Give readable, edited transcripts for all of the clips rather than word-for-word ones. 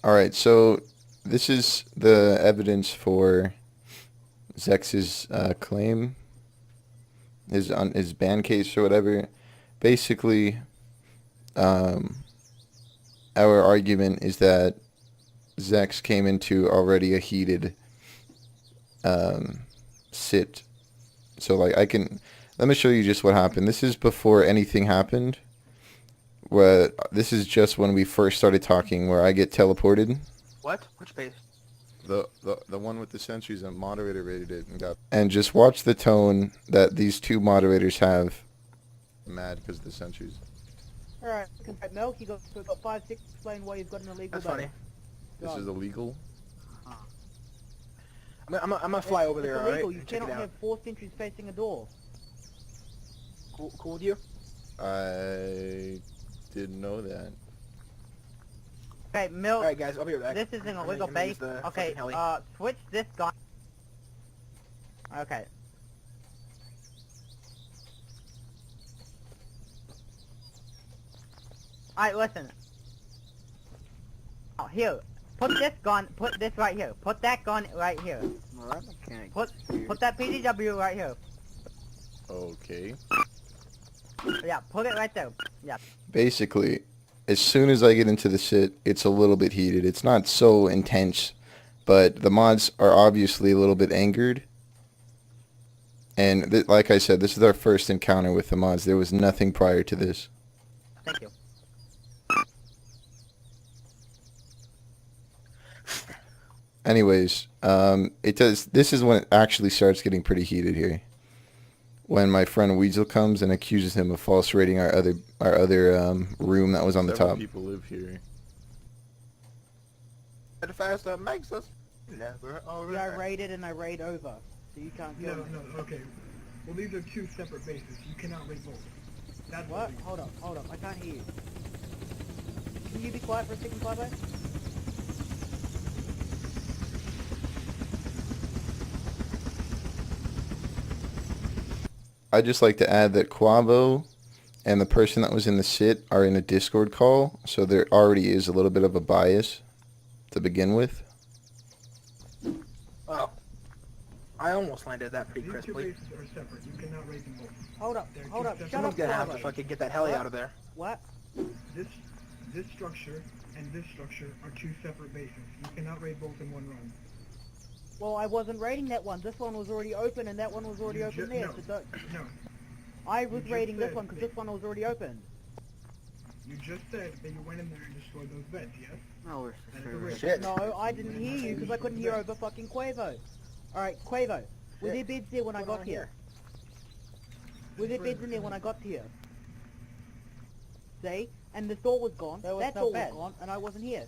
All right, so this is the evidence for Zex's claim, his ban case or whatever. Basically, um, our argument is that Zex came into already a heated um, sit. So like let me show you just what happened. This is before anything happened. Where this is just when we first started talking, where I get teleported. What? Which base? The one with the sentries, a moderator rated it and got. And just watch the tone that these two moderators have. Mad because of the sentries. Alright, Milk, you got 5, 6, explain why you've got an illegal That's base. funny. This is illegal. I'm gonna fly over there, It's alright? illegal, you and check it cannot out. have 4 sentries facing a door. Cool with you? I didn't know that. Okay, Milk, Alright guys, I'll be right back. this is an I'm illegal gonna use base. the Okay, fucking heli. switch this gun. Okay. Alright, listen. Oh, here. Put this right here. Put that gun right here. Alright, mechanic. Put that PDW right here. Okay. Yeah, put it right there. Yeah. Basically, as soon as I get into the sit, it's a little bit heated. It's not so intense, but the mods are obviously a little bit angered. And like I said, this is our first encounter with the mods. There was nothing prior to this. Thank you. Anyways, it does. This is when it actually starts getting pretty heated here. When my friend Weasel comes and accuses him of false rating our other room that was on the top. People live here. The faster makes us never Yeah, I raided and I raid over, so you can't kill No, me. no, okay. Well, these are two separate bases. You cannot raid both. That's What? illegal. Hold up, I can't hear you. Can you be quiet for a second, Flybo? I'd just like to add that Quavo and the person that was in the sit are in a Discord call, so there already is a little bit of a bias to begin with. Oh. I almost landed that pretty These two crisply. bases are separate. You cannot raid them both. Hold up, They're hold two up, separate- shut up, Someone's gonna have to Flybo. fucking get that heli What? out of there. What? This structure and this structure are two separate bases. You cannot raid both in one run. Well, I wasn't raiding that one. This one was already open and that one was already You open ju- there, no. so don't... No, I was just raiding this said one because that- this one was already opened. you just said that you went in there and destroyed those beds, yes? No, we're That is a raid. Shit. No, I didn't hear you because I couldn't hear over fucking Quavo. Alright, Quavo, were there beds there when I got here? Were there beds in there when I got here? See? And the door was gone, There was that no door bed. was gone, and I wasn't here.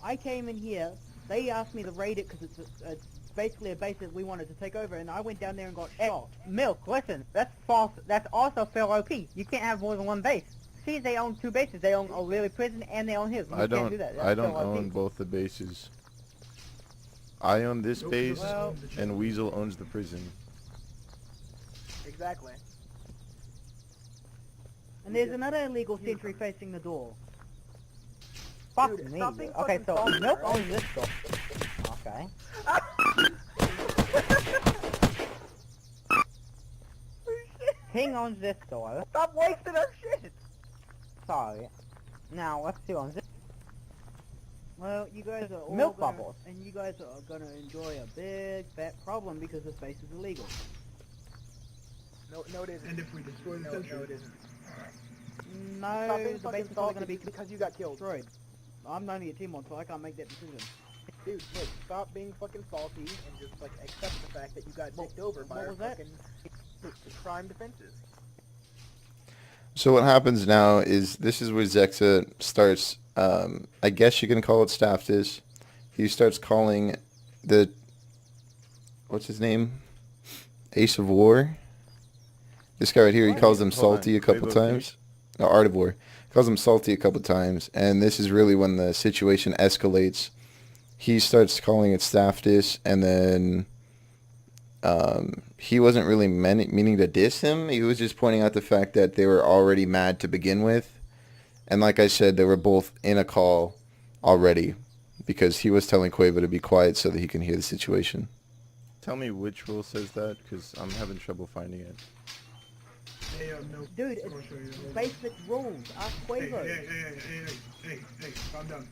I came in here, they asked me to raid it because it's basically a base that we wanted to take over, and I went down there and got shot. Milk, listen. That's false. That's also fair OP. You can't have more than one base. See, they own 2 bases. They own O'Leary Prison and they own his. You I can't don't. do that. That's I don't fair OP. own both the bases. I own this Nope, base, you Well- own the chicken. and Weasel owns the prison. Exactly. And there's another illegal sentry facing the door. Fuck Dude, me. stop being Okay, fucking so false, Milk alright? owns this door. Okay. King owns this door. Stop wasting our shit! Sorry. Now, let's see who owns this. Well, you guys are all Milk gonna, bubbles. and you guys are gonna enjoy a big fat problem because this base is illegal. No, it isn't. And if we destroy the No, sentry, it isn't. No, Stop being the fucking base is only gonna be salty because you got killed. destroyed. I'm only a team on, so I can't make that decision. Dude, look, stop being fucking salty and just like accept the fact that you got dicked over by what our was that? fucking prime defenses. So what happens now is this is where Zexa starts. I guess you can call it staff diss. He starts calling the what's his name, Ace of War. This guy right here, he calls him Hold on, salty a couple Quavo, times. No, Art of War. Calls him salty a couple times, and this is really when the situation escalates. He starts calling it staff diss, and then he wasn't really meaning to diss him. He was just pointing out the fact that they were already mad to begin with. And like I said, they were both in a call already, because he was telling Quavo to be quiet so that he can hear the situation. Tell me which rule says that, because I'm having trouble finding it. Hey, no. Dude, I'll show you. it's basic rules. Ask Hey, Quavo. hey, calm down.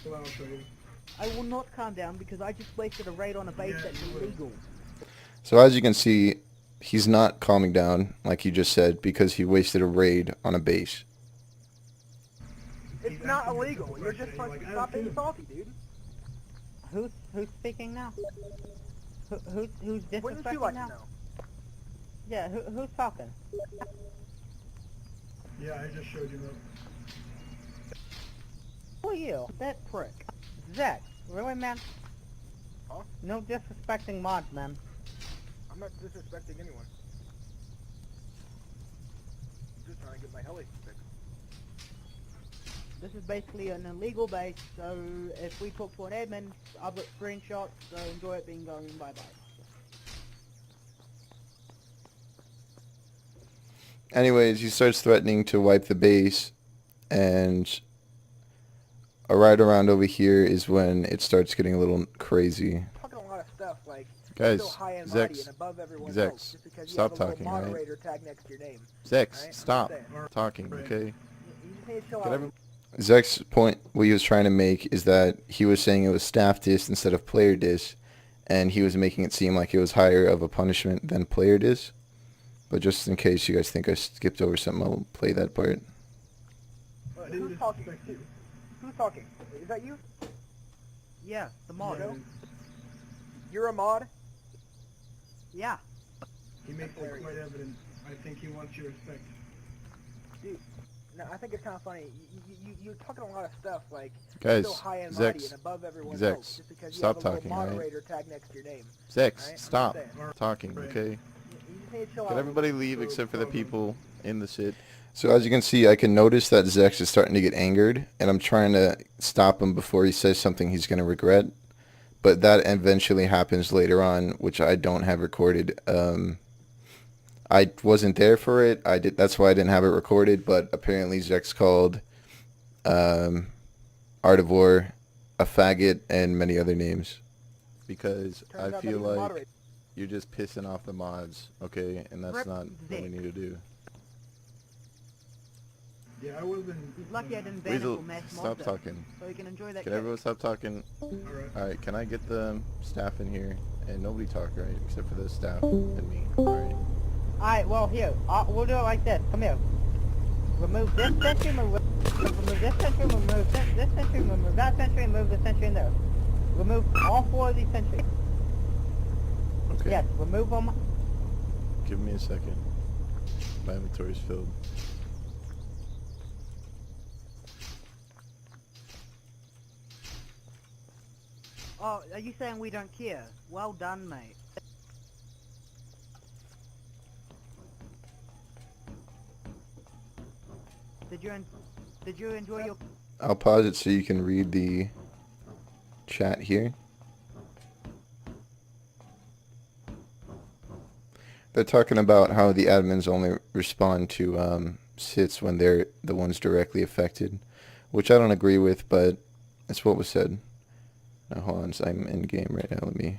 Hold on, I'll show you. I will not calm down because I just wasted a raid on a base Yeah, that's you will. illegal. So as you can see, he's not calming down, like you just said, because he wasted a raid on a base. It's He's not asking me illegal. simple You're just questions, fucking like, stop being dude. salty, dude. Who's speaking now? Who's Wouldn't you disrespecting like now? to know? Yeah, who's talking? Yeah, I just showed you, bro. Who are you? That prick. Zach, really, man? Huh? No disrespecting mods, man. I'm not disrespecting anyone. I'm just trying to get my heli fixed. This is basically an illegal base, so if we talk to an admin, I've got screenshots, so enjoy it being going, bye-bye. Anyways, he starts threatening to wipe the base, and right around over here is when it starts getting a little crazy. Talking a lot of stuff like Guys, so high and Zex, mighty and above everyone Zex, else just because stop you have a talking, little alright? moderator tag next to your name. Zex, Right, stop understand. talking, Right. okay? You just need to chill Get out. every- Zek's point, what he was trying to make, is that he was saying it was staff dis instead of player dis, and he was making it seem like it was higher of a punishment than player dis. But just in case you guys think I skipped over something, I'll play that part. I didn't Who's talking? disrespect you. Who's talking? Is that you? Yeah, the mod. Yeah, You're a mod? Yeah. he makes it quite evident. I think he wants your respect. No, I think it's kind of funny. You're talking a lot of stuff like Guys, so high and mighty Zex, and above everyone Zex, else just because you stop have a talking, little alright? moderator tag next to your name. Zex, Right, stop understand. talking, Right. okay? You just need to chill Can out. everybody leave except for the people in the sit? So as you can see, I can notice that Zex is starting to get angered, and I'm trying to stop him before he says something he's going to regret. But that eventually happens later on, which I don't have recorded. I wasn't there for it. That's why I didn't have it recorded. But apparently, Zex called Artivore a faggot and many other names. Because Turns I out that feel he's a like moderator. you're just pissing off the mods, okay? And that's Rip not what we Zex. need to do. Yeah, I wasn't. He's lucky I didn't ban him Weasel, for mass stop mod, talking. so he can enjoy that Can cake. everyone stop talking? Alright. Alright, can I get the staff in here? And nobody talk, right? Except for the staff and me. Alright. Alright, well, here. We'll do it like this. Come here. Remove this sentry, remove this sentry, remove this sentry, remove that sentry, and move the sentry in there. Remove all 4 of these sentries. Okay. Yes, remove them. Give me a second. My inventory's filled. Oh, are you saying we don't care? Well done, mate. Did you enjoy your... I'll pause it so you can read the chat here. They're talking about how the admins only respond to sits when they're the ones directly affected, which I don't agree with, but that's what was said. Now hold on, so I'm in game right now. Let me...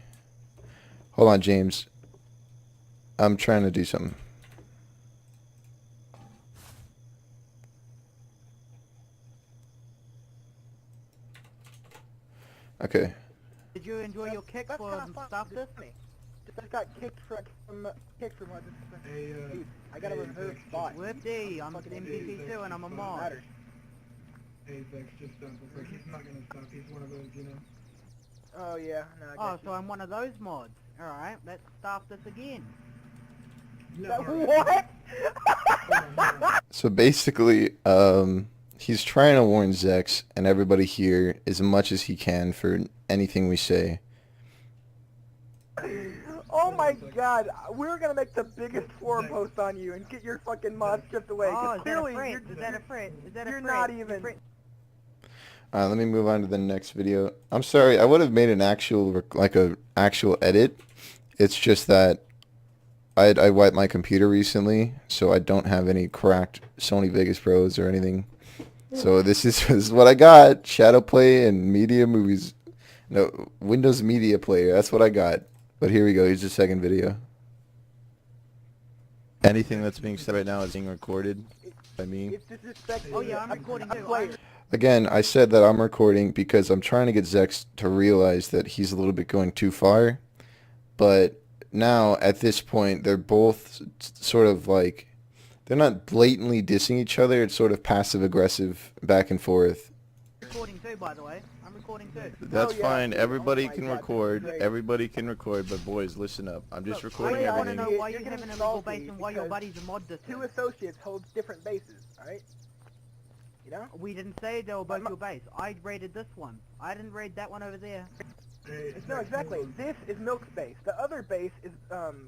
Hold on, James. I'm trying to do something. Okay. Did you enjoy your kick That's for kinda fun. stuff this? Funny. Just got kicked from what? Hey, Dude, I got a hey, reserve Zex, spot. Whoopty, I'm Fucking MPC2 and I'm a Doesn't mod. matter. Hey, Zex, just stop. Like, he's not gonna stop. He's one of those, you know. Oh yeah, no, I Oh, got so I'm one of those mods. Alright, let's start this again. No, you. alright. What? Hold on. So basically, he's trying to warn Zex and everybody here as much as he can for anything we say. Oh my god, we're gonna make the biggest forum post on you and get your fucking mod stripped away. 'cause Oh, is that a clearly threat? you're, Is that a threat? Is that a you're threat? not You even- threat- Let me move on to the next video. I'm sorry, I would have made an actual, actual edit. It's just that I wiped my computer recently, so I don't have any cracked Sony Vegas Pros or anything. So this is what I got. Shadowplay and media movies. No, Windows Media Player. That's what I got. But here we go. Here's the second video. Anything that's being said right now is being recorded by me. It's disrespectful. Oh yeah, I'm recording too. Player. Again, I said that I'm recording because I'm trying to get Zex to realize that he's a little bit going too far. But now, at this point, they're both sort of like, they're not blatantly dissing each other. It's sort of passive-aggressive back and forth. I'm recording too, by the way. I'm recording too. That's Oh, yeah, fine. dude. Everybody Oh my can God, record. this is great. Everybody can record. But boys, listen up. I'm just Look, recording I want to everything. know why You're you have an getting illegal salty base and why your because buddy's a mod this. Two associates hold different bases, alright? You know? We didn't say they were both I'm not- your base. I raided this one. I didn't raid that one over there. Hey, No, Zex, exactly. hold on. This is Milk's base. The other base is,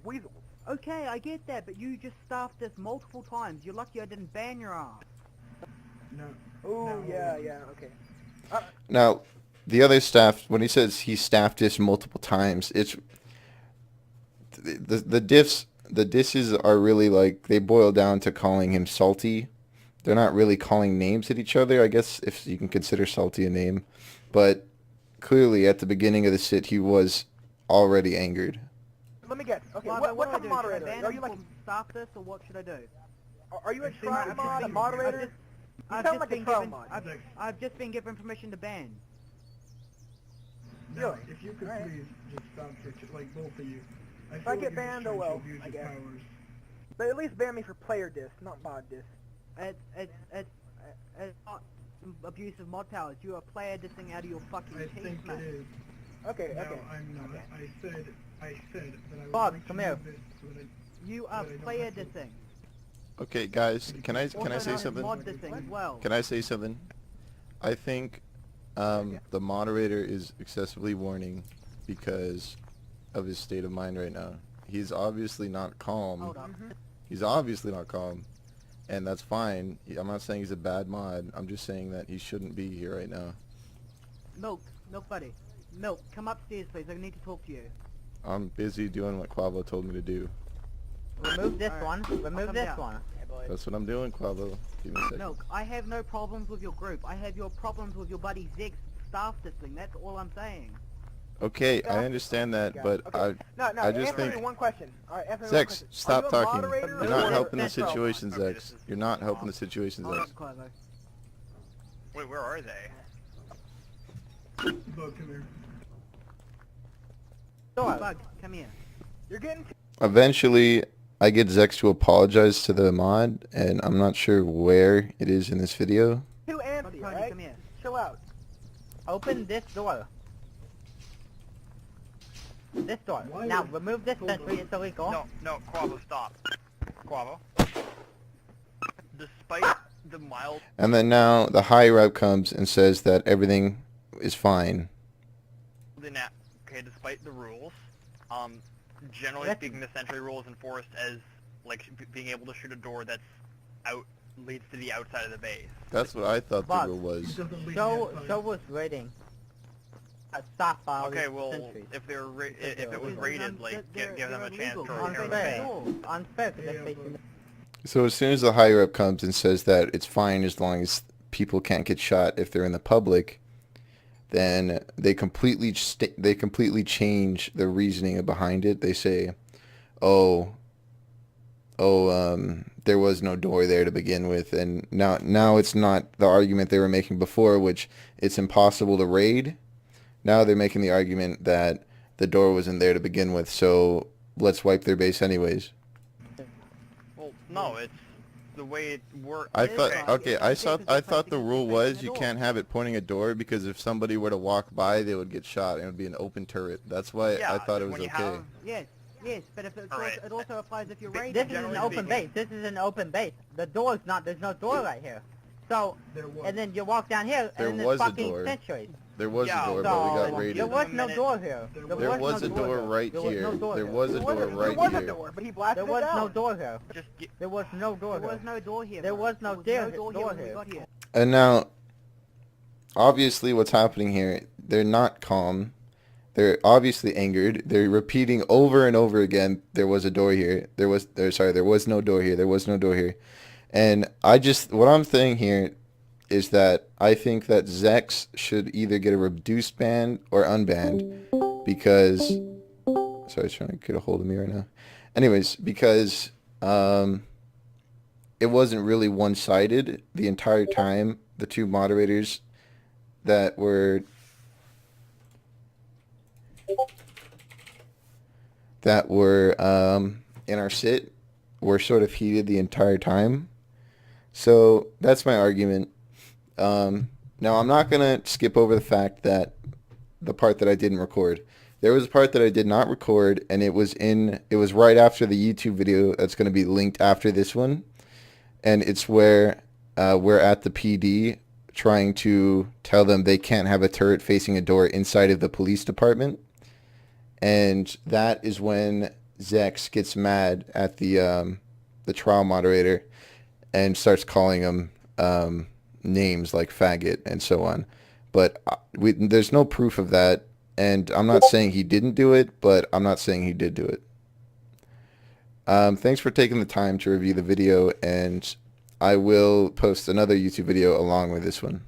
Weasel's. Okay, I get that, but you just staffed this multiple times. You're lucky I didn't ban your ass. No. Oh, No, yeah, hold on. yeah, okay. Now, the other staff, when he says he staffed this multiple times, it's the diffs. The disses are really like they boil down to calling him salty. They're not really calling names at each other, I guess, if you can consider salty a name. But clearly, at the beginning of the sit, he was already angered. Let me guess. Okay, Lava, what do I type of do? moderator? Should I ban Are him you like, from staff this, or what should I do? are you a I think try it's mod, a just- moderator? You I've sound just like a been trial given. mod. Zex, I've just been given permission to ban. no, Really? if you could Alright. please just stop for, like, both of you. I I feel get like you're banned, just oh trying to well, abuse I your guess. powers. But at least ban me for player diss, not mod diss. It's not abusive mod powers. You are player dissing out of your fucking I team, think mate. it is. Okay, No, okay. I'm not. Okay. I said that I would Bob, like come to here. move this so that You are But I don't player have to. dissing. Okay, guys, can I Also say known as something? mod dissing as well. Can I say something? I think the moderator is excessively warning because of his state of mind right now. He's obviously not calm. Hold up. He's obviously not calm, and that's fine. I'm not saying he's a bad mod. I'm just saying that he shouldn't be here right now. Milk buddy. Milk, come upstairs please. I need to talk to you. I'm busy doing what Quavo told me to do. Remove this Alright, one. I'll Remove come this down. one. That's what I'm doing, Quavo. Give me a second. Milk, I have no problems with your group. I have your problems with your buddy Zex staff dissing. That's all I'm saying. Okay, I understand that, but Okay. No, I just answer me think- one question. Alright, answer me one Zex, question. stop Are you a talking. moderator You're or not a helping the control mod? situation, Okay, Zex. this is- You're not helping the situation, Hold Zex. up, Quavo. Wait, where are they? Bug, come here. Bug, come here. You're getting Eventually, I get Zex to apologize to the mod, and I'm not sure where it is in this video. too Bug antsy, Pony, alright? come here. Chill out. Open this door. This door. Why Now would- remove this hold on. sentry. It's illegal. No, Quavo, stop. Quavo. Despite the mild... And then now the higher up comes and says that everything is fine. Okay, despite the rules, generally That's- speaking, the sentry rule is enforced as, like, being able to shoot a door that's leads to the outside of the base. That's what I thought the Bug. rule It was. doesn't lead Show to the show was raiding. Stop all Okay, these well, sentries. if they were if it was Because raided, like, give them a chance to They're repair the illegal. base. Unfair. Unfair to the Yeah, patient. So as soon as the higher up comes and says that it's fine as long as people can't get shot if they're in the public, then they completely change the reasoning behind it. They say, there was no door there to begin with, and now it's not the argument they were making before, which it's impossible to raid. Now they're making the argument that the door wasn't there to begin with, so let's wipe their base anyways. Well, no, it's the way it works. I It thought is, okay. it's I okay thought 'cause I it's thought the basically rule facing was the you door. can't have it pointing a door because if somebody were to walk by, they would get shot and it would be an open turret. That's why Yeah, I thought it was when you okay. have- Yes, but if Alright. it also applies if you're This raiding. This is an Generally open speaking- base. This is an open base. The door is not. There's no door right here. So, There was. and then you walk down here, There and then was there's a fucking door. sentries. There was Yeah, a door, So, but we got there raided. was no minute. door here. There There was was no a door here. right There was here. no door There here. was a There door wasn't- right there was a here. door, but he blasted There it was down. no door here. Just get, There was no door There here. was no door here. There bro. was no There door when we here. got here. And now, obviously, what's happening here? They're not calm. They're obviously angered. They're repeating over and over again. There was a door here. There was no door here. There was no door here. And what I'm saying here is that I think that Zex should either get a reduced ban or unbanned because... Sorry, I was trying to get a hold of me right now. Anyways, because it wasn't really one-sided the entire time. The two moderators that were in our sit were sort of heated the entire time. So that's my argument. Now I'm not gonna skip over the fact that the part that I didn't record. There was a part that I did not record, and it was right after the YouTube video that's going to be linked after this one, and it's where we're at the PD trying to tell them they can't have a turret facing a door inside of the police department, and that is when Zex gets mad at the trial moderator and starts calling him names like faggot and so on. But there's no proof of that. And I'm not saying he didn't do it, but I'm not saying he did do it. Thanks for taking the time to review the video, and I will post another YouTube video along with this one.